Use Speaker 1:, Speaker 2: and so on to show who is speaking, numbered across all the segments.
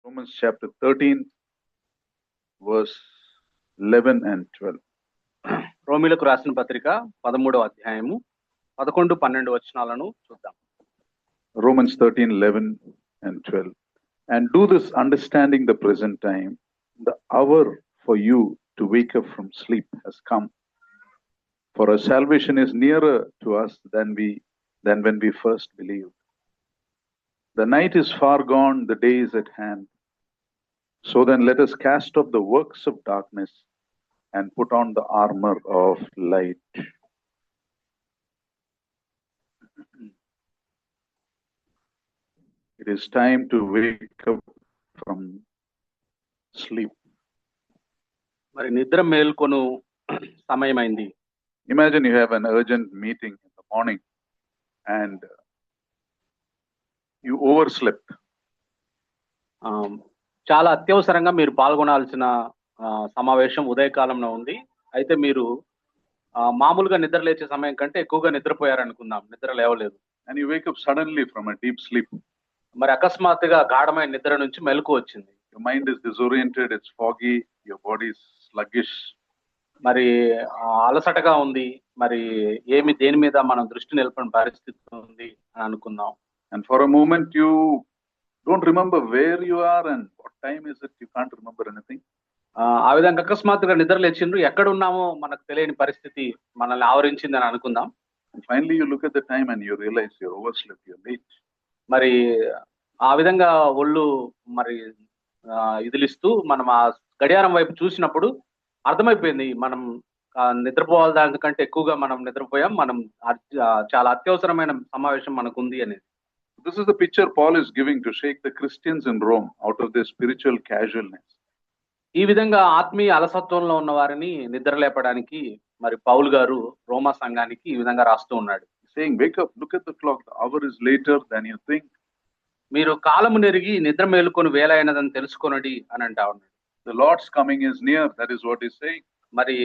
Speaker 1: Romans chapter 13, verse 11 and 12.
Speaker 2: రోమీలకు రాసిన పత్రిక 13వ అధ్యాయము 11, 12 వచనాలను చూద్దాం.
Speaker 1: Romans 13, 11 and 12. And do this, understanding the present time, the hour for you to wake up from sleep has come. For our salvation is nearer to us than when we first believed. The night is far gone, the day is at hand. So then let us cast off the works of darkness and put on the armor of light. It is time to wake up from sleep.
Speaker 2: మరి నిద్ర మేల్కొను సమయమైంది.
Speaker 1: Imagine you have an urgent meeting in the morning and you overslept.
Speaker 2: చాలా అత్యవసరంగా మీరు పాల్గొనాల్సిన సమావేశం ఉదయకాలంలో ఉంది. అయితే మీరు మామూలుగా నిద్ర లేచే సమయం కంటే ఎక్కువగా నిద్రపోయారనుకుందాం, నిద్ర లేవలేదు.
Speaker 1: And you wake up suddenly from a deep sleep.
Speaker 2: మరి అకస్మాత్తుగా గాఢమైన నిద్ర నుంచి మెలకు వచ్చింది.
Speaker 1: Your mind is disoriented, it's foggy, your body is sluggish.
Speaker 2: మరి అలసటగా ఉంది, మరి దేని మీద మనం దృష్టి నిలపని పరిస్థితి ఉంది అని అనుకుందాం.
Speaker 1: And for a moment you don't remember where you are and what time is it, you can't remember anything.
Speaker 2: ఆ విధంగా అకస్మాత్తుగా నిద్ర లేచిండ్రు, ఎక్కడ ఉన్నామో మనకు తెలియని పరిస్థితి మనల్ని ఆవరించింది అని అనుకుందాం.
Speaker 1: And finally you look at the time and you realize you're overslept, you're late.
Speaker 2: మరి ఆ విధంగా ఒళ్ళు మరి ఇదిలిస్తూ మనం ఆ గడియారం వైపు చూసినప్పుడు అర్థమైపోయింది, మనం నిద్రపోవాలి దానికంటే ఎక్కువగా మనం నిద్రపోయాం, మనం చాలా అత్యవసరమైన సమావేశం మనకు ఉంది అనేది.
Speaker 1: This is the picture Paul is giving to shake the Christians in Rome out of their spiritual casualness.
Speaker 2: ఈ విధంగా ఆత్మీయ అలసత్వంలో ఉన్న వారిని నిద్ర లేపడానికి మరి పౌలు గారు రోమా సంఘానికి ఈ విధంగా రాస్తూ ఉన్నాడు.
Speaker 1: Saying, wake up, look at the clock, the hour is later than you think.
Speaker 2: మీరు కాలము నెరిగి నిద్ర మేలుకొని వేళ అయినదని తెలుసుకొనడి అని అంటా ఉన్నాడు.
Speaker 1: The Lord's coming is near, that is what he's saying.
Speaker 2: మరి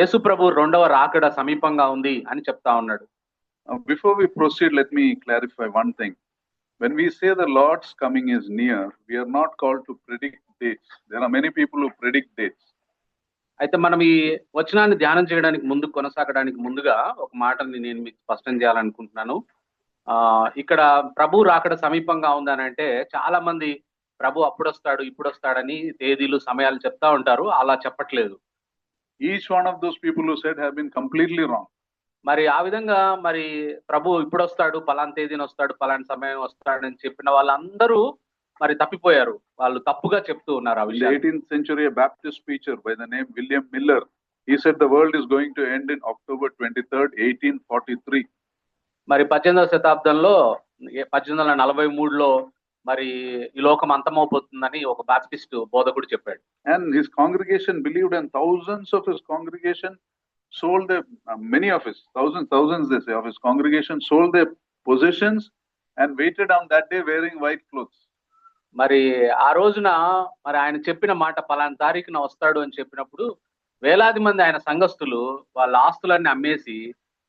Speaker 2: యేసు ప్రభు రెండవ రాకడ సమీపంగా ఉంది అని చెప్తా ఉన్నాడు.
Speaker 1: Before we proceed, let me clarify one thing. When we say the Lord's coming is near, we are not called to predict dates. There are many people who predict dates.
Speaker 2: అయితే మనం ఈ వచనాన్ని ధ్యానం చేయడానికి కొనసాగడానికి ముందుగా ఒక మాటని నేను మీకు స్పష్టం చేయాలనుకుంటున్నాను. ఇక్కడ ప్రభు రాకడ సమీపంగా ఉందని అంటే చాలా మంది ప్రభు అప్పుడొస్తాడు ఇప్పుడొస్తాడని తేదీలు సమయాలు చెప్తా ఉంటారు, అలా చెప్పట్లేదు.
Speaker 1: Each one of those people who said have been completely wrong.
Speaker 2: మరి ఆ విధంగా మరి ప్రభు ఇప్పుడు వస్తాడు, పలానా తేదీని వస్తాడు, పలానా సమయం వస్తాడు అని చెప్పిన వాళ్ళందరూ మరి తప్పిపోయారు, వాళ్ళు తప్పుగా చెప్తూ ఉన్నారు.
Speaker 1: In the 18th century, a Baptist preacher by the name William Miller, he said the world is going to end in October 23rd, 1843.
Speaker 2: మరి 18వ శతాబ్దంలో 1843లో మరి ఈ లోకం అంతమైపోతుందని ఒక బాప్టిస్ట్ బోధకుడు చెప్పాడు.
Speaker 1: And his congregation believed, and thousands of his congregation sold their many of his thousands they say of his congregation sold their possessions and waited on that day wearing white clothes.
Speaker 2: మరి ఆ రోజున మరి ఆయన చెప్పిన మాట పలానా తారీఖున వస్తాడు అని చెప్పినప్పుడు వేలాది మంది ఆయన సంఘస్థులు వాళ్ళ ఆస్తులన్నీ అమ్మేసి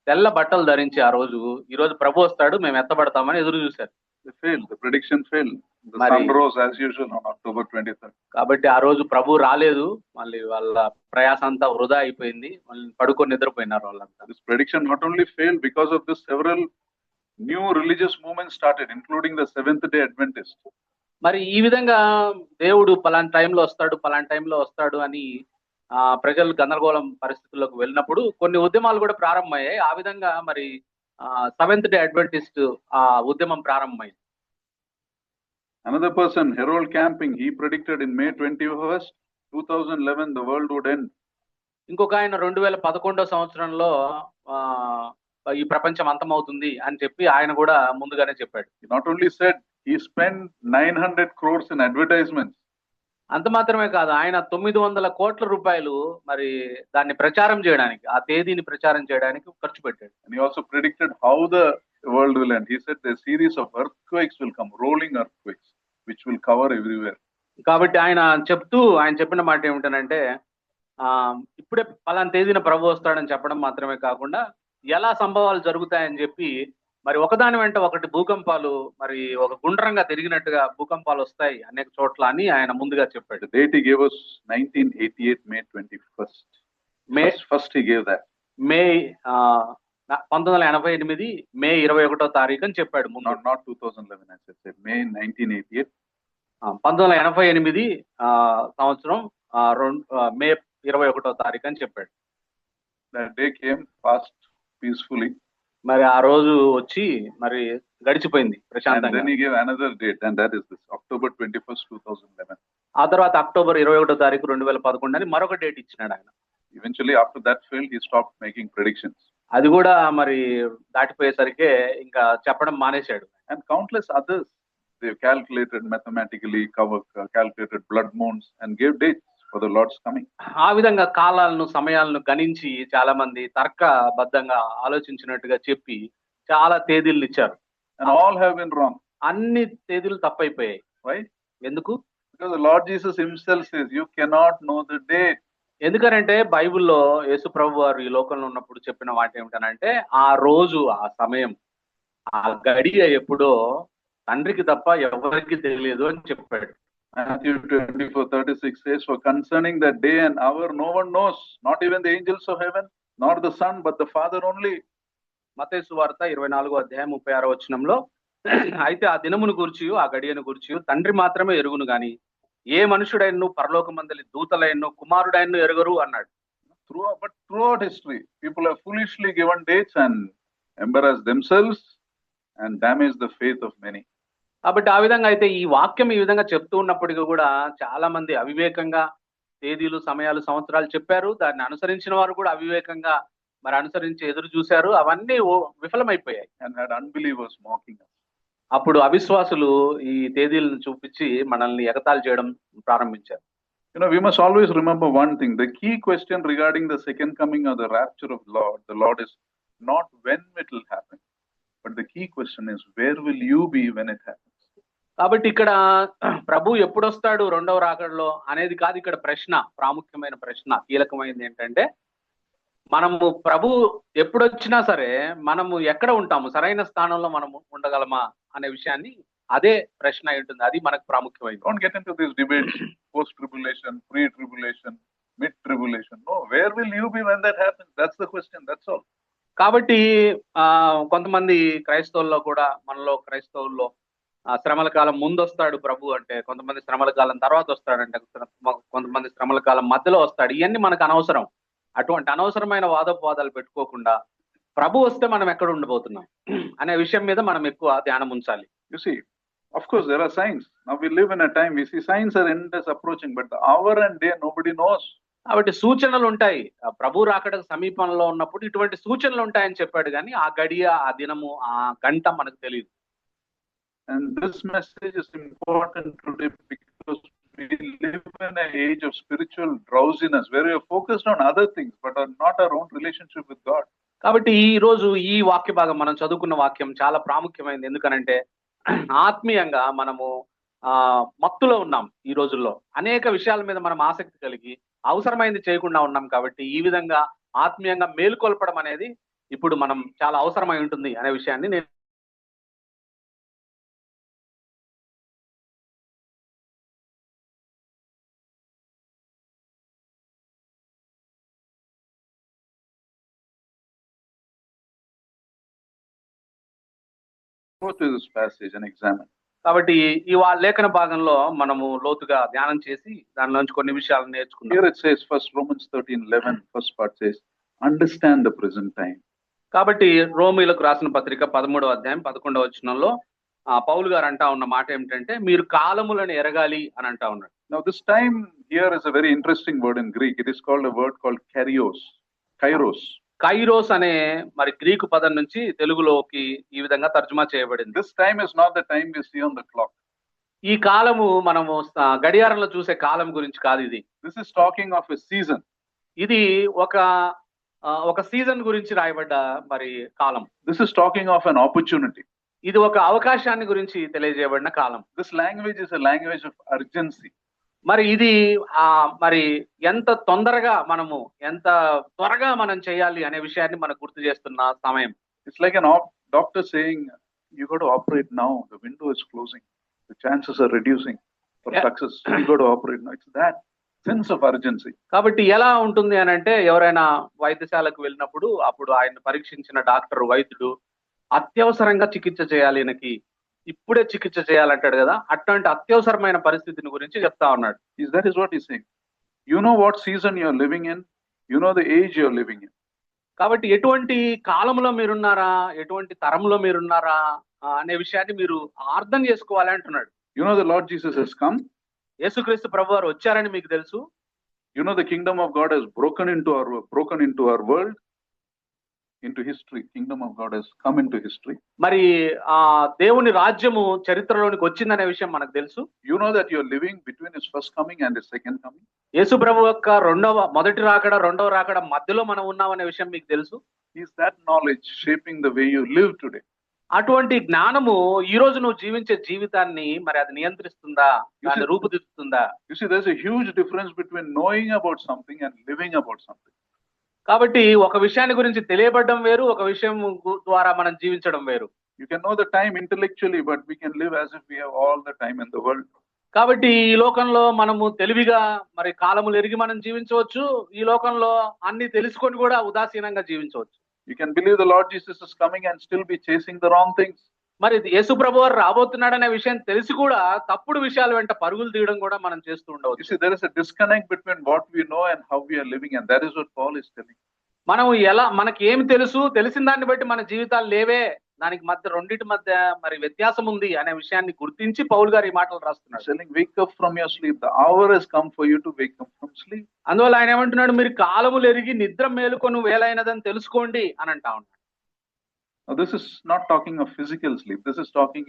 Speaker 2: తెల్ల బట్టలు ధరించి ఈ రోజు ప్రభు వస్తాడు మేము ఎత్తబడతామని ఎదురు చూశారు.
Speaker 1: They failed, the prediction failed. The sun rose as usual on October 23rd.
Speaker 2: కాబట్టి ఆ రోజు ప్రభు రాలేదు, మళ్ళీ వాళ్ళ ప్రయాస అంతా వృధా అయిపోయింది, మళ్ళీ పడుకొని నిద్రపోయినారు వాళ్ళంతా.
Speaker 1: This prediction not only failed, because of this several new religious movements started, including the Seventh-day Adventist.
Speaker 2: మరి ఈ విధంగా దేవుడు పలానా టైంలో వస్తాడు అని ప్రజలు గందరగోళం పరిస్థితుల్లోకి వెళ్ళినప్పుడు కొన్ని ఉద్యమాలు కూడా ప్రారంభమయ్యాయి. ఆ విధంగా మరి సెవెంత్ డే అడ్వెంటిస్ట్ ఆ ఉద్యమం ప్రారంభమైంది.
Speaker 1: Another person, Harold Camping, he predicted in May 21st, 2011 the world would end.
Speaker 2: ఇంకొక ఆయన 2011 సంవత్సరంలో ఈ ప్రపంచం అంతమవుతుంది అని చెప్పి ఆయన కూడా ముందుగానే చెప్పాడు.
Speaker 1: He not only said, he spent 900 crores in advertisements.
Speaker 2: అంత మాత్రమే కాదు, ఆయన 900 కోట్ల రూపాయలు మరి దాన్ని ప్రచారం చేయడానికి, ఆ తేదీని ప్రచారం చేయడానికి ఖర్చు పెట్టాడు.
Speaker 1: And he also predicted how the world will end. He said a series of earthquakes will come, rolling earthquakes, which will cover everywhere.
Speaker 2: కాబట్టి ఆయన చెప్పిన మాట ఏమిటంటే ఇప్పుడే పలానా తేదీన ప్రభు వస్తాడని చెప్పడం మాత్రమే కాకుండా ఎలా సంభవాలు జరుగుతాయని చెప్పి మరి ఒకదాని వెంట ఒకటి భూకంపాలు, మరి ఒక గుండ్రంగా తిరిగినట్టుగా భూకంపాలు వస్తాయి అనేక చోట్ల అని ఆయన ముందుగా చెప్పాడు.
Speaker 1: The date he gave us 1988 May 21st.
Speaker 2: May
Speaker 1: First he gave that.
Speaker 2: మే 1988 మే 21వ తారీఖు అని చెప్పాడు ముందు.
Speaker 1: Not 2011 as I said. May 1988.
Speaker 2: 1988 సంవత్సరం మే 21వ తారీఖు అని చెప్పాడు.
Speaker 1: That day came fast, peacefully.
Speaker 2: మరి ఆ రోజు వచ్చి మరి గడిచిపోయింది
Speaker 1: And
Speaker 2: ప్రశాంతంగా.
Speaker 1: then he gave another date, and that is this October 21st, 2011.
Speaker 2: ఆ తర్వాత అక్టోబర్ 21వ తారీఖు 2011 అని మరొక డేట్ ఇచ్చినాడు ఆయన.
Speaker 1: Eventually, after that failed, he stopped making predictions.
Speaker 2: అది కూడా మరి దాటిపోయేసరికే ఇంకా చెప్పడం మానేశాడు.
Speaker 1: And countless others, they calculated mathematically, calculated blood moons, and gave dates for the Lord's coming.
Speaker 2: ఆ విధంగా కాలాలను సమయాలను గణించి చాలా మంది తర్కబద్ధంగా ఆలోచించినట్టుగా చెప్పి చాలా తేదీలు ఇచ్చారు.
Speaker 1: And all have been wrong.
Speaker 2: అన్ని తేదీలు తప్పైపోయాయి.
Speaker 1: Why?
Speaker 2: ఎందుకు?
Speaker 1: Because the Lord Jesus himself says, you cannot know the date.
Speaker 2: ఎందుకనంటే బైబిల్లో యేసు ప్రభు వారు ఈ లోకంలో ఉన్నప్పుడు చెప్పిన మాట ఏమిటనంటే, ఆ రోజు, ఆ సమయం, ఆ గడియ ఎప్పుడో తండ్రికి తప్ప ఎవరికి తెలియదు అని చెప్పాడు.
Speaker 1: Matthew 24:36 says, for concerning that day and hour no one knows, not even the angels of heaven, nor the Son, but the Father only.
Speaker 2: మత్తయి సువార్త 24వ అధ్యాయం 36వ వచనంలో, అయితే ఆ దినమును గూర్చియు ఆ గడియను గూర్చియు తండ్రి మాత్రమే ఎరుగును గాని ఏ మనుషుడైనను పరలోకమందలి దూతలైనను కుమారుడైనను ఎరుగరు అన్నాడు.
Speaker 1: But throughout history, people have foolishly given dates and embarrassed themselves and damaged the faith of many.
Speaker 2: కాబట్టి ఆ విధంగా అయితే ఈ వాక్యం ఈ విధంగా చెప్తూ ఉన్నప్పటికీ కూడా చాలా మంది అవివేకంగా తేదీలు, సమయాలు, సంవత్సరాలు చెప్పారు. దాన్ని అనుసరించిన వారు కూడా అవివేకంగా మరి అనుసరించి ఎదురు చూశారు. అవన్నీ విఫలమైపోయాయి.
Speaker 1: And had unbelievers mocking us.
Speaker 2: అప్పుడు అవిశ్వాసులు ఈ తేదీలను చూపించి మనల్ని ఎగతాళి చేయడం ప్రారంభించారు.
Speaker 1: You know, we must always remember one thing. The key question regarding the second coming or the rapture of the Lord is not when it will happen, but the key question is, where will you be when it happens?
Speaker 2: కాబట్టి ఇక్కడ ప్రభు ఎప్పుడు వస్తాడు రెండవ రాకడలో అనేది కాదు ఇక్కడ ప్రశ్న. ప్రాముఖ్యమైన ప్రశ్న, కీలకమైనది ఏంటంటే, మనము ప్రభు ఎప్పుడు వచ్చినా సరే మనము ఎక్కడ ఉంటాము, సరైన స్థానంలో మనము ఉండగలమా అనే విషయాన్ని అదే ప్రశ్న అయి ఉంటుంది. అది మనకు ప్రాముఖ్యమైనది.
Speaker 1: Don't get into these debates, post-tribulation, pre-tribulation, mid-tribulation. No, where will you be when that happens? That's the question, that's all.
Speaker 2: కాబట్టి కొంతమంది క్రైస్తవుల్లో కూడా, మనలో క్రైస్తవుల్లో శ్రమల కాలం ముందు వస్తాడు ప్రభు అంటే, కొంతమంది శ్రమల కాలం తర్వాత వస్తాడంటే, కొంతమంది శ్రమల కాలం మధ్యలో వస్తాడు. ఇవన్నీ మనకు అనవసరం. అటువంటి అనవసరమైన వాదోపవాదాలు పెట్టుకోకుండా ప్రభు వస్తే మనం ఎక్కడ ఉండబోతున్నాం అనే విషయం మీద మనం ఎక్కువ ధ్యానం ఉంచాలి.
Speaker 1: You see, of course there are signs. Now we live in a time, we see signs are endless approaching, but the hour and day nobody knows.
Speaker 2: కాబట్టి సూచనలు ఉంటాయి. ప్రభు రాకడకు సమీపంలో ఉన్నప్పుడు ఇటువంటి సూచనలు ఉంటాయని చెప్పాడు, కానీ ఆ గడియ, ఆ దినము, ఆ గంట మనకు తెలియదు.
Speaker 1: And this message is important today because we live in an age of spiritual drowsiness where we are focused on other things but are not our own relationship with God.
Speaker 2: కాబట్టి ఈ రోజు ఈ వాక్య భాగం మనం చదువుకున్న వాక్యం చాలా ప్రాముఖ్యమైనది. ఎందుకనంటే ఆత్మీయంగా మనము మత్తులో ఉన్నాం. ఈ రోజుల్లో అనేక విషయాల మీద మనం ఆసక్తి కలిగి అవసరమైంది చేయకుండా ఉన్నాం. కాబట్టి ఈ విధంగా ఆత్మీయంగా మేలుకొల్పడం అనేది ఇప్పుడు మనం చాలా అవసరమై ఉంటుంది అనే విషయాన్ని నేను
Speaker 1: Go to this passage and examine.
Speaker 2: కాబట్టి ఈ లేఖన భాగంలో మనము లోతుగా ధ్యానం చేసి దానిలోంచి కొన్ని విషయాలు నేర్చుకున్నాం.
Speaker 1: Here it says, first Romans 13:11, first part says, understand the present time.
Speaker 2: కాబట్టి రోమీయులకు రాసిన పత్రిక 13వ అధ్యాయం 11వ వచనంలో పౌలు గారు అంటా ఉన్న మాట ఏమిటంటే, మీరు కాలములను ఎరగాలి అని అంటా ఉన్నాడు.
Speaker 1: Now this time here is a very interesting word in Greek. It is called a word called kairos.
Speaker 2: Kairos అనే మరి గ్రీకు పదం నుంచి తెలుగులోకి ఈ విధంగా తర్జుమా చేయబడింది.
Speaker 1: This time is not the time we see on the clock.
Speaker 2: ఈ కాలము మనము గడియారంలో చూసే కాలం గురించి కాదు ఇది.
Speaker 1: This is talking of a season.
Speaker 2: ఇది ఒక సీజన్ గురించి రాయబడ్డ మరి కాలం.
Speaker 1: This is talking of an opportunity.
Speaker 2: ఇది ఒక అవకాశాన్ని గురించి తెలియజేయబడిన కాలం.
Speaker 1: This language is a language of urgency.
Speaker 2: మరి ఇది మరి ఎంత తొందరగా ఎంత త్వరగా మనం చేయాలి అనే విషయాన్ని మనకు గుర్తు చేస్తున్న సమయం.
Speaker 1: It's like doctor saying, you got to operate now, the window is closing, the chances are reducing for
Speaker 2: Yeah.
Speaker 1: success, you got to operate now. It's that sense of urgency.
Speaker 2: కాబట్టి ఎలా ఉంటుంది అని అంటే, ఎవరైనా వైద్యశాలకు వెళ్ళినప్పుడు అప్పుడు ఆయన పరీక్షించిన డాక్టర్, వైద్యుడు అత్యవసరంగా చికిత్స చేయాలి, ఈయనకి ఇప్పుడే చికిత్స చేయాలంటాడు కదా, అట్లాంటి అత్యవసరమైన పరిస్థితిని గురించి చెప్తా ఉన్నాడు.
Speaker 1: That is what he's saying. You know what season you're living in, you know the age you're living in.
Speaker 2: కాబట్టి ఎటువంటి కాలంలో మీరున్నారా, ఎటువంటి తరంలో మీరున్నారా అనే విషయాన్ని మీరు అర్థం చేసుకోవాలి అంటున్నాడు.
Speaker 1: You know the Lord Jesus has come.
Speaker 2: యేసుక్రీస్తు ప్రభువారు వచ్చారని మీకు తెలుసు.
Speaker 1: You know the kingdom of God has broken into our world, into history. Kingdom of God has come into history.
Speaker 2: మరి ఆ దేవుని రాజ్యము చరిత్రలోనికి వచ్చిందనే విషయం మనకు తెలుసు.
Speaker 1: You know that you're living between his first coming and his second coming.
Speaker 2: యేసు ప్రభు యొక్క మొదటి రాకడ, రెండవ రాకడ మధ్యలో మనం ఉన్నామనే విషయం మీకు తెలుసు.
Speaker 1: Is that knowledge shaping the way you live today?
Speaker 2: అటువంటి జ్ఞానము ఈ రోజు నువ్వు జీవించే జీవితాన్ని మరి అది నియంత్రిస్తుందా, దాన్ని రూపుదిద్దుతుందా?
Speaker 1: You see, there's a huge difference between knowing about something and living about something.
Speaker 2: కాబట్టి ఒక విషయాన్ని గురించి తెలియబడడం వేరు, ఒక విషయం ద్వారా మనం జీవించడం వేరు.
Speaker 1: You can know the time intellectually, but we can live as if we have all the time in the world.
Speaker 2: కాబట్టి ఈ లోకంలో మనము తెలివిగా మరి కాలములు ఎరిగి మనం జీవించవచ్చు, ఈ లోకంలో అన్ని తెలుసుకొని కూడా ఉదాసీనంగా జీవించవచ్చు.
Speaker 1: You can believe the Lord Jesus is coming and still be chasing the wrong things.
Speaker 2: మరి యేసు ప్రభువారు రాబోతున్నాడనే విషయం తెలిసి కూడా తప్పుడు విషయాల వెంట పరుగులు తీయడం కూడా మనం చేస్తూ ఉండవచ్చు.
Speaker 1: You see, there is a disconnect between what we know and how we are living, and that is what Paul is telling.
Speaker 2: మనం మనకి ఏమి తెలుసు, తెలిసిన దాన్ని బట్టి మన జీవితాలు లేవే, దానికి మధ్య రెండింటి మధ్య మరి వ్యత్యాసం ఉంది అనే విషయాన్ని గుర్తించి పౌలు గారు ఈ మాటలు రాస్తున్నాడు.
Speaker 1: Saying, wake up from your sleep. The hour has come for you to wake up from sleep.
Speaker 2: అందువల్ల ఆయన ఏమంటున్నాడు, మీరు కాలములు ఎరిగి నిద్ర మేలుకొని వేలైనదని తెలుసుకోండి అని అంటా ఉన్నాడు.
Speaker 1: Now, this is not talking of physical sleep. This is talking,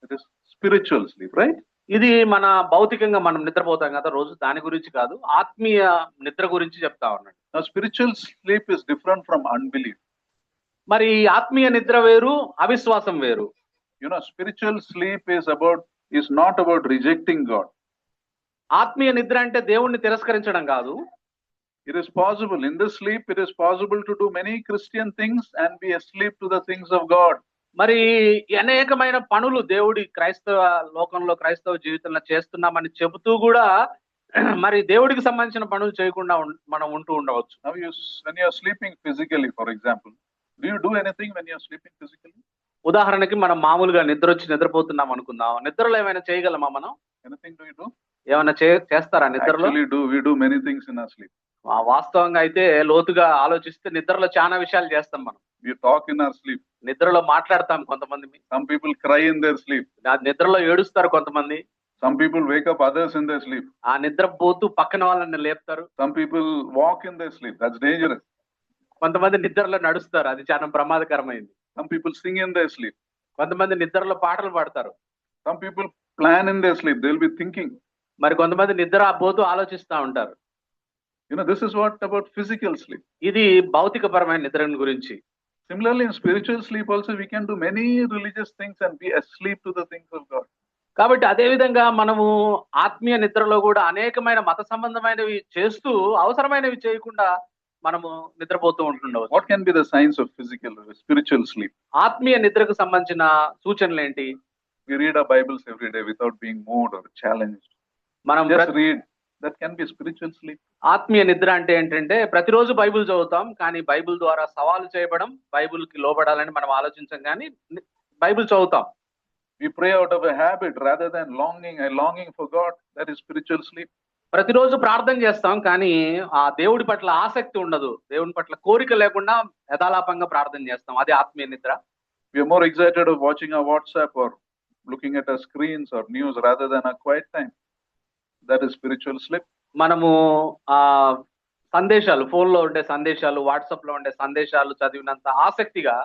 Speaker 1: it is spiritual sleep, right?
Speaker 2: ఇది మన భౌతికంగా మనం నిద్రపోతాం కదా రోజు, దాని గురించి కాదు, ఆత్మీయ నిద్ర గురించి చెప్తా ఉన్నాడు.
Speaker 1: Now, spiritual sleep is different from unbelief.
Speaker 2: మరి ఆత్మీయ నిద్ర వేరు, అవిశ్వాసం వేరు.
Speaker 1: Spiritual sleep is not about rejecting God.
Speaker 2: ఆత్మీయ నిద్ర అంటే దేవుణ్ణి తిరస్కరించడం కాదు.
Speaker 1: It is possible. In this sleep, it is possible to do many Christian things and be asleep to the things of God.
Speaker 2: మరి అనేకమైన పనులు దేవుడి క్రైస్తవ లోకంలో, క్రైస్తవ జీవితంలో చేస్తున్నామని చెబుతూ కూడా మరి దేవుడికి సంబంధించిన పనులు చేయకుండా మనం ఉంటూ ఉండవచ్చు.
Speaker 1: Now, when you are sleeping physically, for example, do you do anything when you are sleeping physically?
Speaker 2: ఉదాహరణకి మనం మామూలుగా నిద్రపోతున్నాం అనుకుందాం, నిద్రలో ఏమైనా చేయగలమా మనం?
Speaker 1: Anything do you do?
Speaker 2: ఏమైనా చేస్తారా నిద్రలో?
Speaker 1: Actually, we do many things in our sleep.
Speaker 2: వాస్తవంగా అయితే లోతుగా ఆలోచిస్తే నిద్రలో చాలా విషయాలు చేస్తాం మనం.
Speaker 1: We talk in our sleep.
Speaker 2: నిద్రలో మాట్లాడతాం కొంతమంది.
Speaker 1: Some people cry in their sleep.
Speaker 2: నిద్రలో ఏడుస్తారు కొంతమంది.
Speaker 1: Some people wake up others in their sleep.
Speaker 2: ఆ నిద్ర పోతూ పక్కన వాళ్ళని లేపుతారు.
Speaker 1: Some people walk in their sleep. That's dangerous.
Speaker 2: కొంతమంది నిద్రలో నడుస్తారు, అది చాలా ప్రమాదకరమైంది.
Speaker 1: Some people sing in their sleep.
Speaker 2: కొంతమంది నిద్రలో పాటలు పాడతారు.
Speaker 1: Some people plan in their sleep. They'll be thinking.
Speaker 2: మరి కొంతమంది నిద్ర పోతూ ఆలోచిస్తూ ఉంటారు.
Speaker 1: This is what about physical sleep.
Speaker 2: ఇది భౌతికపరమైన నిద్ర గురించి.
Speaker 1: Similarly, in spiritual sleep also, we can do many religious things and be asleep to the things of God.
Speaker 2: కాబట్టి అదే విధంగా మనము ఆత్మీయ నిద్రలో కూడా అనేకమైన మత సంబంధమైనవి చేస్తూ అవసరమైనవి చేయకుండా మనము నిద్రపోతూ ఉంటుండవచ్చు.
Speaker 1: What can be the signs of spiritual sleep?
Speaker 2: ఆత్మీయ నిద్రకు సంబంధించిన సూచనలు ఏంటి?
Speaker 1: We read our Bibles every day without being moved or challenged.
Speaker 2: మనం
Speaker 1: just read. That can be spiritual sleep.
Speaker 2: ఆత్మీయ నిద్ర అంటే ఏంటంటే ప్రతిరోజు బైబిల్ చదువుతాం, కానీ బైబిల్ ద్వారా సవాలు చేయబడం, బైబిల్కి లోబడాలని మనం ఆలోచించాం, కానీ బైబిల్ చదువుతాం.
Speaker 1: We pray out of a habit rather than longing for God. That is spiritual sleep.
Speaker 2: ప్రతిరోజు ప్రార్థన చేస్తాం, కానీ ఆ దేవుడి పట్ల ఆసక్తి ఉండదు, దేవుని పట్ల కోరిక లేకుండా యథాలాపంగా ప్రార్థన చేస్తాం, అది ఆత్మీయ నిద్ర.
Speaker 1: We are more excited of watching our WhatsApp or looking at our screens or news rather than a quiet time. That is spiritual sleep.
Speaker 2: మనము ఆ సందేశాలు, ఫోన్లో ఉండే సందేశాలు, వాట్సాప్ లో ఉండే సందేశాలు చదివినంత ఆసక్తిగా